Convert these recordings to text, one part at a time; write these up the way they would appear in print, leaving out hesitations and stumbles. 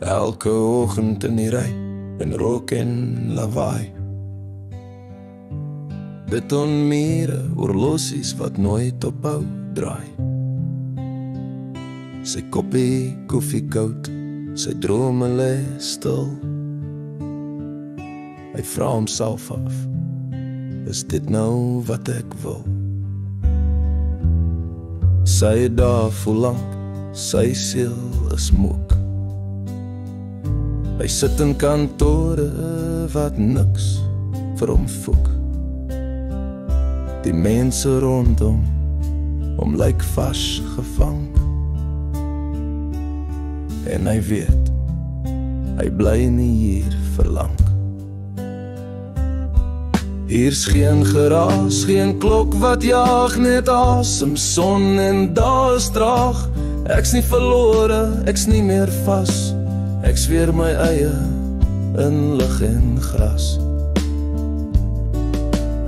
Elke oggend in die ry, in rook en lawaai. Betonmure, oorlossies wat nooit ophou draai. Sy koppie koffie koud, sy drome lê stil. Hy vra homself af, is dit nou wat ek wil? Sy dae voel lank, sy siel is moek. Hy sit in kantore wat niks vir hom voek. Die mense rondom hom lyk vasgevang. En hy weet, hy bly nie hier verlang. Hier's geen geraas, geen klok wat jaag, net asem, son en daar is traag. Ek's nie verlore, ek's nie meer vas. Ek's weer my eie in lig en gras.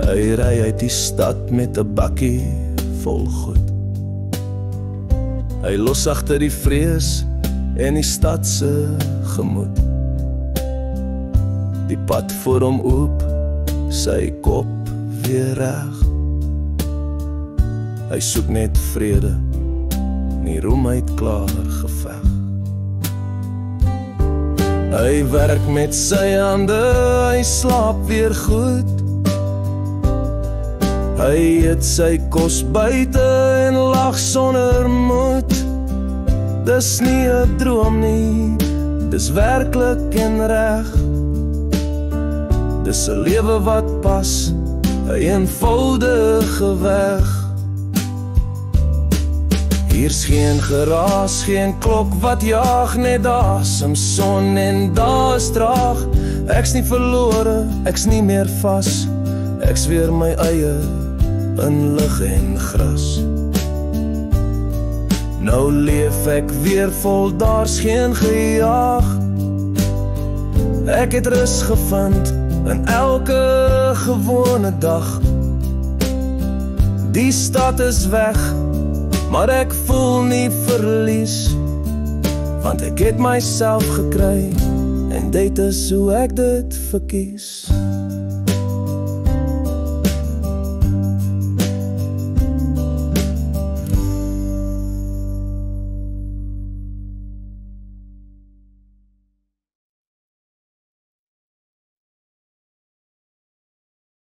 Hy ry uit die stad met 'n bakkie vol goed. Hy los agter die vrees en die stad se gemoed. Die pad voor hom oop, sy kop weer reg. Hy soek net vrede, nie roem uit klaar geveg. Hy werk met sy hande, hy slaap weer goed. Hy eet sy kos buite en lag sonder moed. Dis nie 'n droom nie, dis werklik en reg. Dis 'n lewe wat pas, 'n eenvoudige weg. Hier's geen geraas, geen klok wat jaag, net asem, son en daar is traag. Ek's nie verlore, ek's nie meer vas. Ek's weer my eie in lig en gras. Nou leef ek weer vol, daar's geen gejaag. Ek het rus gevind in elke gewone dag. Die stad is weg, maar ek voel nie verlies, want ek het myself gekry en dit is hoe ek dit verkies.